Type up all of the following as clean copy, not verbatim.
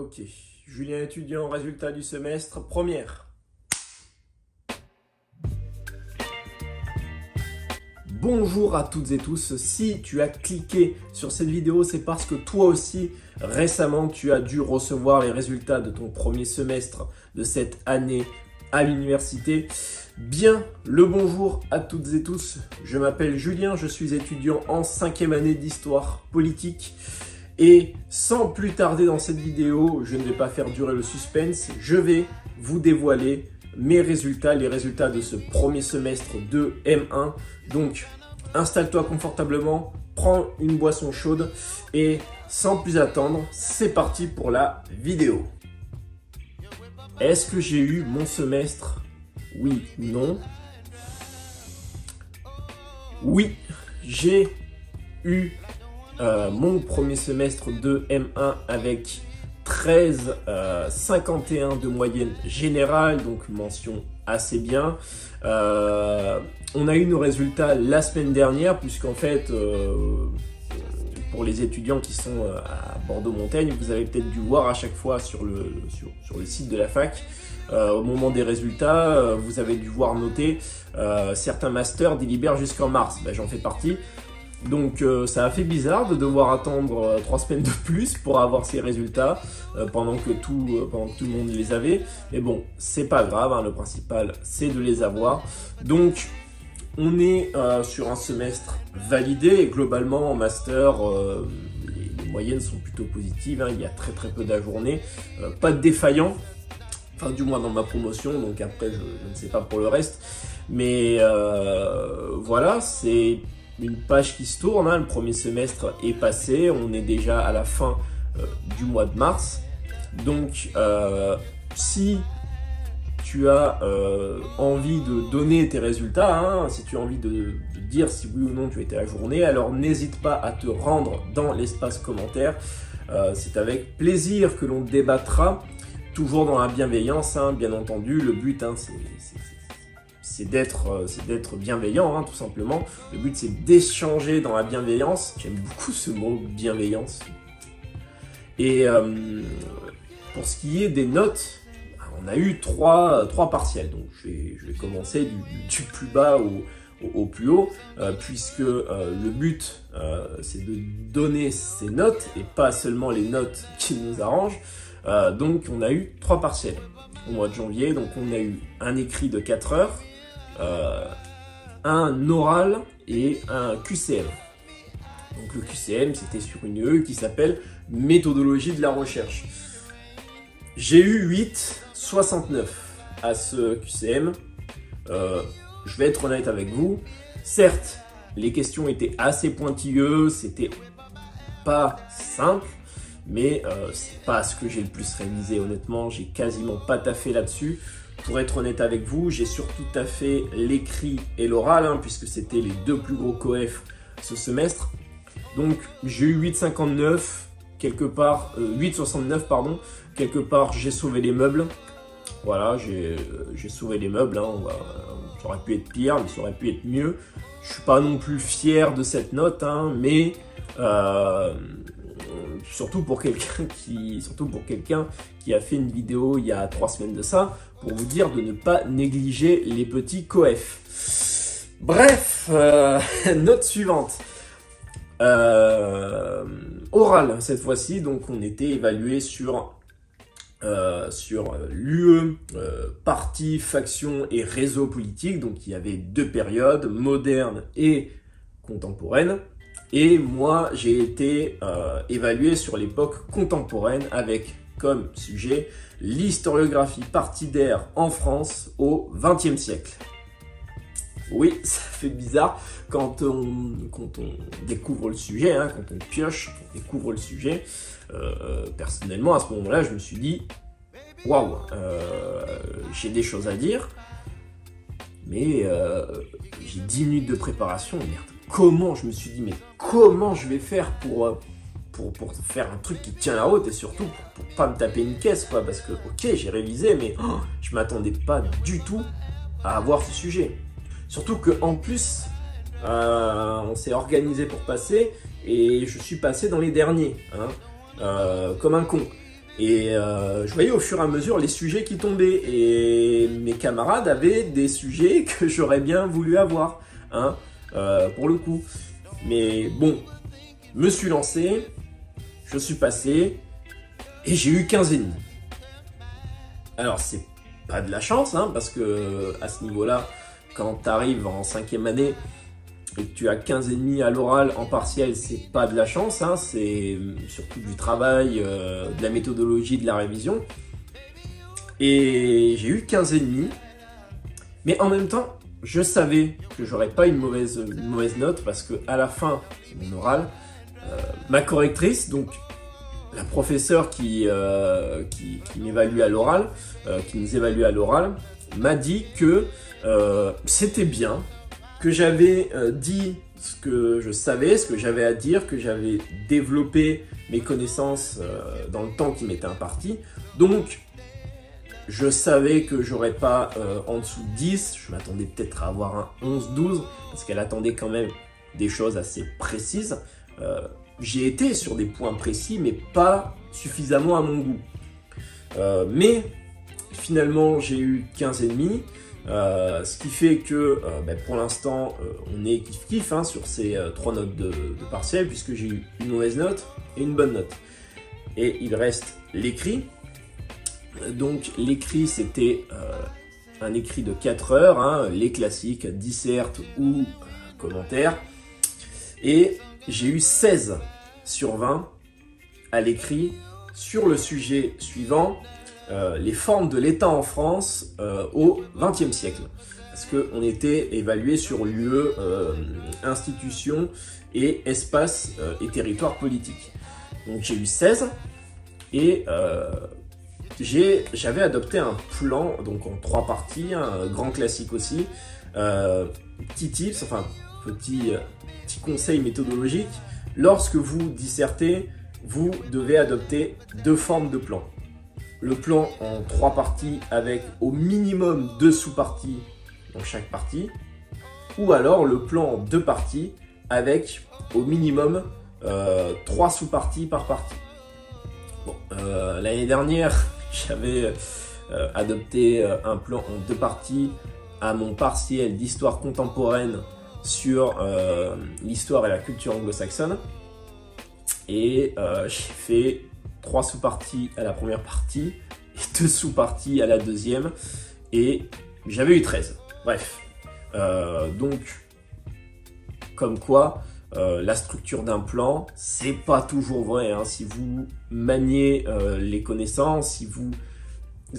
Ok, Julien étudiant, résultat du semestre, première. Bonjour à toutes et tous, si tu as cliqué sur cette vidéo, c'est parce que toi aussi, récemment, tu as dû recevoir les résultats de ton premier semestre de cette année à l'université. Bien le bonjour à toutes et tous, je m'appelle Julien, je suis étudiant en 5e année d'histoire politique. Et sans plus tarder dans cette vidéo, je ne vais pas faire durer le suspense, je vais vous dévoiler mes résultats, les résultats de ce premier semestre de M1. Donc, installe-toi confortablement, prends une boisson chaude et sans plus attendre, c'est parti pour la vidéo. Est-ce que j'ai eu mon semestre? Oui ou non? Oui, j'ai eu mon premier semestre de M1 avec 13,51 de moyenne générale, donc mention assez bien. On a eu nos résultats la semaine dernière, puisqu'en fait, pour les étudiants qui sont à Bordeaux-Montaigne, vous avez peut-être dû voir à chaque fois sur le site de la fac, au moment des résultats, vous avez dû voir noter certains masters délibèrent jusqu'en mars. Ben, j'en fais partie. Donc ça a fait bizarre de devoir attendre 3 semaines de plus pour avoir ces résultats pendant que tout le monde les avait. Mais bon, c'est pas grave, hein, le principal c'est de les avoir. Donc on est sur un semestre validé et globalement en master, les moyennes sont plutôt positives, hein, il y a très peu d'ajournés, pas de défaillants, enfin du moins dans ma promotion, donc après je ne sais pas pour le reste. Mais voilà, c'est une page qui se tourne, hein. Le premier semestre est passé, on est déjà à la fin du mois de mars. Donc si tu as envie de donner tes résultats, hein, si tu as envie de dire si oui ou non tu as été ajourné, alors n'hésite pas à te rendre dans l'espace commentaire. C'est avec plaisir que l'on débattra, toujours dans la bienveillance, hein, bien entendu. Le but, hein, c'est d'être bienveillant, hein, tout simplement. Le but, c'est d'échanger dans la bienveillance. J'aime beaucoup ce mot, bienveillance. Et pour ce qui est des notes, on a eu trois partiels. Donc, je vais commencer du plus bas au plus haut, puisque le but, c'est de donner ces notes et pas seulement les notes qui nous arrangent. Donc, on a eu 3 partiels au mois de janvier. Donc, on a eu un écrit de 4 heures, un oral et un QCM. Donc le QCM, c'était sur une UE qui s'appelle méthodologie de la recherche. J'ai eu 8,69 à ce QCM. Je vais être honnête avec vous. Certes, les questions étaient assez pointilleuses, c'était pas simple, mais c'est pas ce que j'ai le plus révisé, honnêtement. J'ai quasiment pas taffé là-dessus. Pour être honnête avec vous, j'ai surtout taffé l'écrit et l'oral, hein, puisque c'était les 2 plus gros coefs ce semestre. Donc j'ai eu 8,59, quelque part, 8,69 pardon, quelque part j'ai sauvé les meubles. Voilà, j'ai sauvé les meubles, hein, ça aurait pu être pire, mais ça aurait pu être mieux. Je suis pas non plus fier de cette note, hein, mais surtout pour quelqu'un qui a fait une vidéo il y a 3 semaines de ça, pour vous dire de ne pas négliger les petits coefs. Bref, note suivante. Oral cette fois-ci, donc on était évalué sur l'UE, parti, faction et réseau politique. Donc il y avait 2 périodes, moderne et contemporaine. Et moi, j'ai été évalué sur l'époque contemporaine avec comme sujet l'historiographie partidaire en France au XXe siècle. Oui, ça fait bizarre quand on découvre le sujet, hein, quand on pioche, quand on découvre le sujet. Personnellement, à ce moment-là, je me suis dit, waouh, j'ai des choses à dire, mais j'ai 10 minutes de préparation, merde. Comment je me suis dit, mais comment je vais faire pour faire un truc qui tient la route et surtout pour pas me taper une caisse, quoi, parce que ok, j'ai révisé, mais je m'attendais pas du tout à avoir ce sujet. Surtout qu'en plus, on s'est organisé pour passer et je suis passé dans les derniers, hein, comme un con. Et je voyais au fur et à mesure les sujets qui tombaient. Et mes camarades avaient des sujets que j'aurais bien voulu avoir, hein, pour le coup. Mais bon, me suis lancé, je suis passé, et j'ai eu 15,5. Alors c'est pas de la chance, hein, parce que à ce niveau-là, quand tu arrives en 5e année, et que tu as 15,5 à l'oral en partiel, c'est pas de la chance, hein, c'est surtout du travail, de la méthodologie, de la révision. Et j'ai eu 15,5, mais en même temps, je savais que j'aurais pas une mauvaise note, parce que à la fin de mon oral, ma correctrice, donc la professeure qui m'évalue à l'oral, qui nous évalue à l'oral, m'a dit que c'était bien, que j'avais dit ce que je savais, ce que j'avais à dire, que j'avais développé mes connaissances dans le temps qui m'était imparti. Donc, je savais que j'aurais pas en dessous de 10, je m'attendais peut-être à avoir un 11-12, parce qu'elle attendait quand même des choses assez précises. J'ai été sur des points précis, mais pas suffisamment à mon goût. Mais finalement, j'ai eu 15,5. Ce qui fait que pour l'instant on est kiff-kiff, hein, sur ces 3 notes de partiel, puisque j'ai eu une mauvaise note et une bonne note. Et il reste l'écrit. Donc l'écrit, c'était un écrit de 4 heures, hein, les classiques, disserte ou commentaire. Et j'ai eu 16 sur 20 à l'écrit sur le sujet suivant. Les formes de l'État en France au XXe siècle. Parce qu'on était évalué sur lieu, institution et espace et territoire politique. Donc j'ai eu 16 et j'avais adopté un plan, donc en 3 parties, un grand classique aussi. Petit tips, enfin petit conseil méthodologique. Lorsque vous dissertez, vous devez adopter 2 formes de plan. Le plan en 3 parties avec au minimum 2 sous-parties dans chaque partie, ou alors le plan en 2 parties avec au minimum 3 sous-parties par partie. Bon, l'année dernière, j'avais adopté un plan en 2 parties à mon partiel d'histoire contemporaine sur l'histoire et la culture anglo-saxonne, et j'ai fait 3 sous-parties à la première partie et 2 sous-parties à la deuxième, et j'avais eu 13. Bref, donc comme quoi la structure d'un plan, c'est pas toujours vrai, hein. Si vous maniez les connaissances, si vous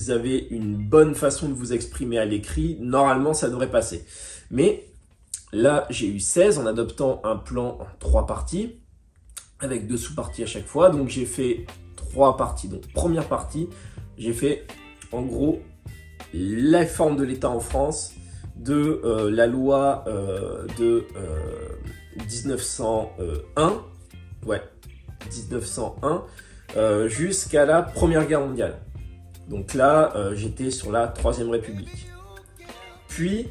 avez une bonne façon de vous exprimer à l'écrit, normalement ça devrait passer. Mais là, j'ai eu 16 en adoptant un plan en 3 parties avec 2 sous-parties à chaque fois. Donc j'ai fait 3 parties. Donc première partie, j'ai fait en gros la forme de l'État en France, de la loi de 1901, ouais, 1901, jusqu'à la Première Guerre mondiale. Donc là, j'étais sur la Troisième République. Puis,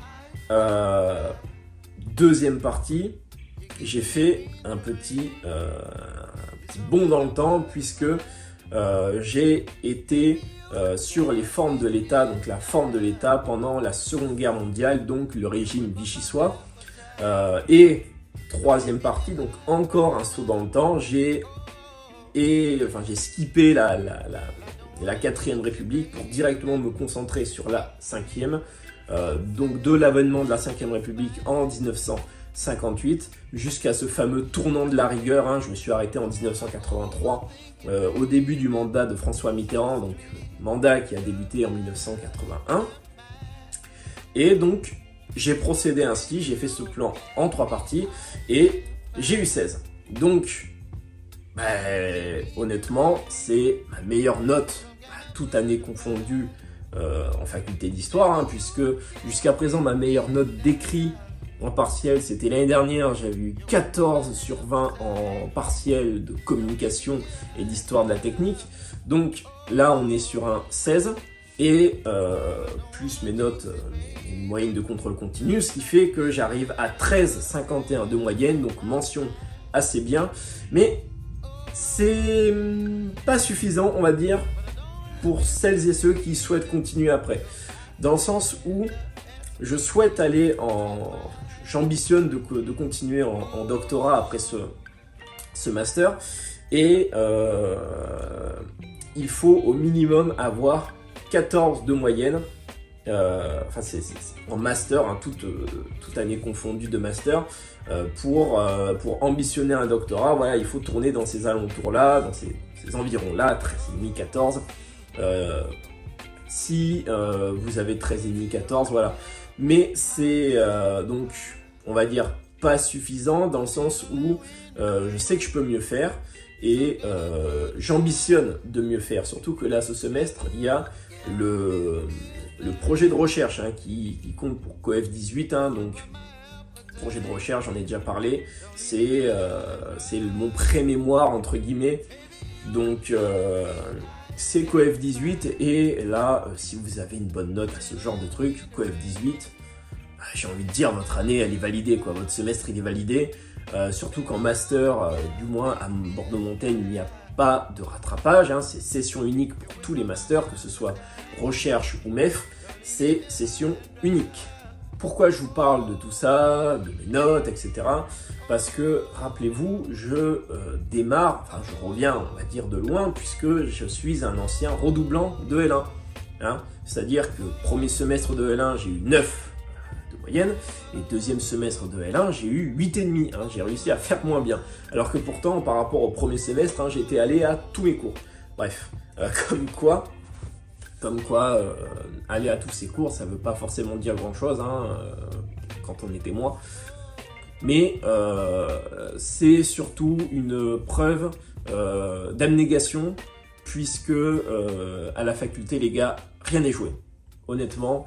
deuxième partie, j'ai fait un petit bond dans le temps, puisque j'ai été sur les formes de l'État, donc la forme de l'État pendant la Seconde Guerre mondiale, donc le régime vichysois. Et troisième partie, donc encore un saut dans le temps, j'ai skippé la Quatrième République pour directement me concentrer sur la Cinquième. Donc de l'avènement de la Cinquième République en 1958 jusqu'à ce fameux tournant de la rigueur, hein. Je me suis arrêté en 1983 au début du mandat de François Mitterrand, donc mandat qui a débuté en 1981. Et donc j'ai procédé ainsi, j'ai fait ce plan en 3 parties et j'ai eu 16. Donc honnêtement, c'est ma meilleure note, toute année confondue, en faculté d'histoire, hein, puisque jusqu'à présent ma meilleure note d'écrit en partiel, c'était l'année dernière. J'avais eu 14 sur 20 en partiel de communication et d'histoire de la technique. Donc là on est sur un 16 et plus mes notes, une moyenne de contrôle continu, ce qui fait que j'arrive à 13,51 de moyenne, donc mention assez bien, mais c'est pas suffisant, on va dire, pour celles et ceux qui souhaitent continuer après. Dans le sens où je souhaite aller j'ambitionne de continuer en doctorat après ce master, et il faut au minimum avoir 14 de moyenne, enfin c'est en master, hein, toute année confondue de master, pour ambitionner un doctorat. Voilà, il faut tourner dans ces alentours-là, dans ces environs-là, 13,5, 14. Si vous avez 13,5, 14, voilà. Mais c'est donc, on va dire, pas suffisant dans le sens où je sais que je peux mieux faire et j'ambitionne de mieux faire. Surtout que là, ce semestre, il y a le projet de recherche, hein, qui compte pour COEF 18, hein, donc projet de recherche, j'en ai déjà parlé, c'est mon pré-mémoire entre guillemets, donc c'est COEF 18, et là, si vous avez une bonne note à ce genre de truc, COEF 18, j'ai envie de dire, votre année elle est validée, quoi, votre semestre il est validé, surtout qu'en master, du moins à Bordeaux-Montaigne, il n'y a pas de rattrapage, hein, c'est session unique pour tous les masters, que ce soit recherche ou MEF, c'est session unique. Pourquoi je vous parle de tout ça, de mes notes, etc. Parce que, rappelez-vous, je démarre, enfin je reviens, on va dire, de loin, puisque je suis un ancien redoublant de L1. Hein, c'est-à-dire que premier semestre de L1, j'ai eu 9 de moyenne, et deuxième semestre de L1, j'ai eu 8,5. Hein, j'ai réussi à faire moins bien. Alors que pourtant, par rapport au premier semestre, hein, j'étais allé à tous mes cours. Bref, comme quoi, aller à tous ces cours, ça ne veut pas forcément dire grand-chose, hein, quand on est témoin. Mais c'est surtout une preuve d'abnégation, puisque à la faculté, les gars, rien n'est joué. Honnêtement,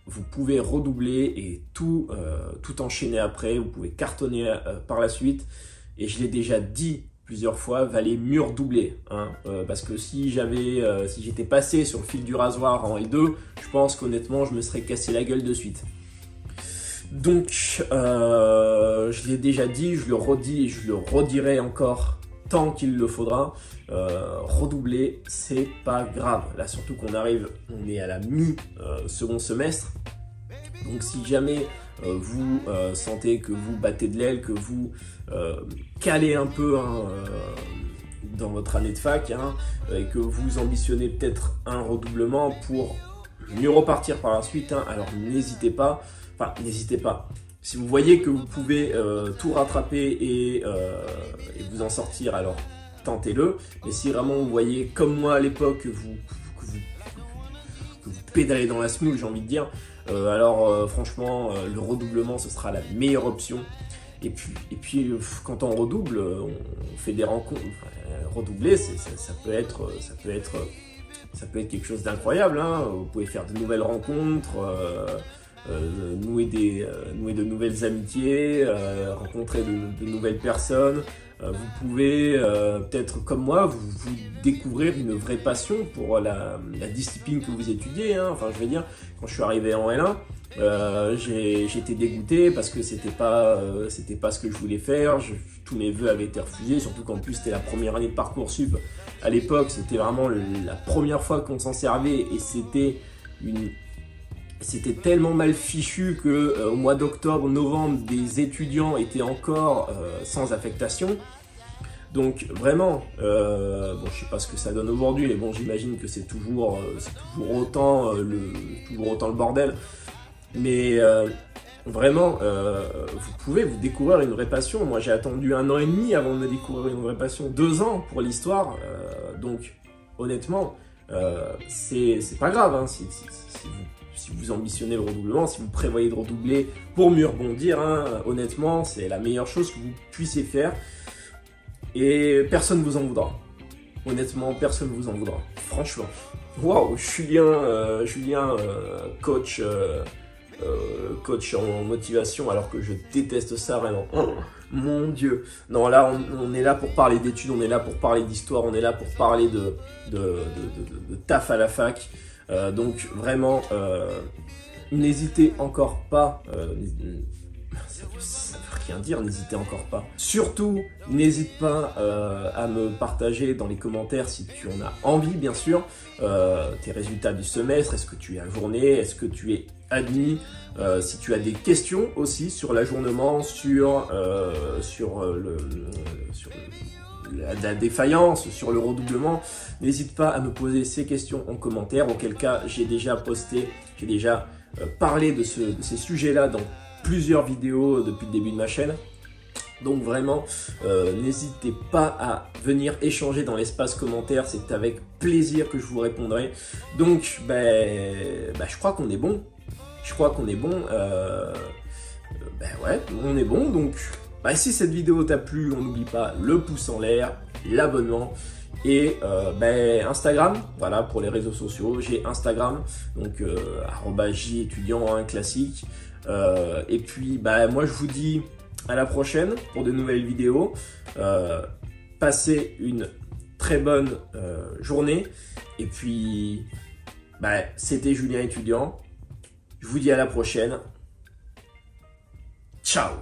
vous pouvez redoubler et tout enchaîner après, vous pouvez cartonner par la suite. Et je l'ai déjà dit plusieurs fois, valait mieux redoubler, hein, parce que si j'étais passé sur le fil du rasoir en L2, je pense qu'honnêtement je me serais cassé la gueule de suite. Donc je l'ai déjà dit, je le redis et je le redirai encore tant qu'il le faudra, redoubler c'est pas grave. Là surtout qu'on est à la mi-second semestre, donc si jamais vous sentez que vous battez de l'aile, que vous calez un peu, hein, dans votre année de fac, hein, et que vous ambitionnez peut-être un redoublement pour mieux repartir par la suite, hein, alors n'hésitez pas. Si vous voyez que vous pouvez tout rattraper et vous en sortir, alors tentez-le. Mais si vraiment vous voyez, comme moi à l'époque, que vous pédalez dans la semoule, j'ai envie de dire, alors franchement, le redoublement, ce sera la meilleure option. Et puis quand on redouble, on fait des rencontres. Redoubler, ça peut être quelque chose d'incroyable, hein. Vous pouvez faire de nouvelles rencontres, nouer de nouvelles amitiés, rencontrer de nouvelles personnes. Vous pouvez peut-être comme moi vous découvrir une vraie passion pour la discipline que vous étudiez, hein. Enfin je veux dire, quand je suis arrivé en L1, j'étais dégoûté parce que c'était pas ce que je voulais faire. Tous mes vœux avaient été refusés, surtout qu'en plus c'était la première année de Parcoursup. À l'époque, c'était vraiment la première fois qu'on s'en servait, et c'était tellement mal fichu que au mois d'octobre, novembre, des étudiants étaient encore sans affectation. Donc vraiment, bon, je sais pas ce que ça donne aujourd'hui, mais bon, j'imagine que c'est toujours autant le bordel. Mais vraiment, vous pouvez vous découvrir une vraie passion. Moi, j'ai attendu 1 an et demi avant de me découvrir une vraie passion, 2 ans pour l'histoire. Donc, honnêtement, c'est pas grave, hein, si vous ambitionnez le redoublement, si vous prévoyez de redoubler pour mieux rebondir, hein, honnêtement, c'est la meilleure chose que vous puissiez faire. Et personne ne vous en voudra. Honnêtement, personne ne vous en voudra. Franchement. Waouh, Julien, coach en motivation, alors que je déteste ça vraiment. Oh, mon Dieu. Non, là, on est là pour parler d'études, on est là pour parler d'histoire, on est là pour parler de taf à la fac. Donc vraiment, n'hésitez encore pas, ça veut rien dire, n'hésitez encore pas. Surtout, n'hésite pas à me partager dans les commentaires si tu en as envie, bien sûr, tes résultats du semestre, est-ce que tu es ajourné, est-ce que tu es admis, si tu as des questions aussi sur l'ajournement, sur la défaillance, sur le redoublement, n'hésite pas à me poser ces questions en commentaire, auquel cas j'ai déjà parlé de ces sujets-là dans plusieurs vidéos depuis le début de ma chaîne. Donc vraiment, n'hésitez pas à venir échanger dans l'espace commentaire, c'est avec plaisir que je vous répondrai. Donc, je crois qu'on est bon. Ouais, on est bon. Donc, si cette vidéo t'a plu, on n'oublie pas le pouce en l'air, l'abonnement et Instagram. Voilà, pour les réseaux sociaux, j'ai Instagram, donc @jétudiant, hein, classique. Et puis, moi je vous dis à la prochaine pour de nouvelles vidéos. Passez une très bonne journée. Et puis, c'était Julien étudiant. Je vous dis à la prochaine. Ciao!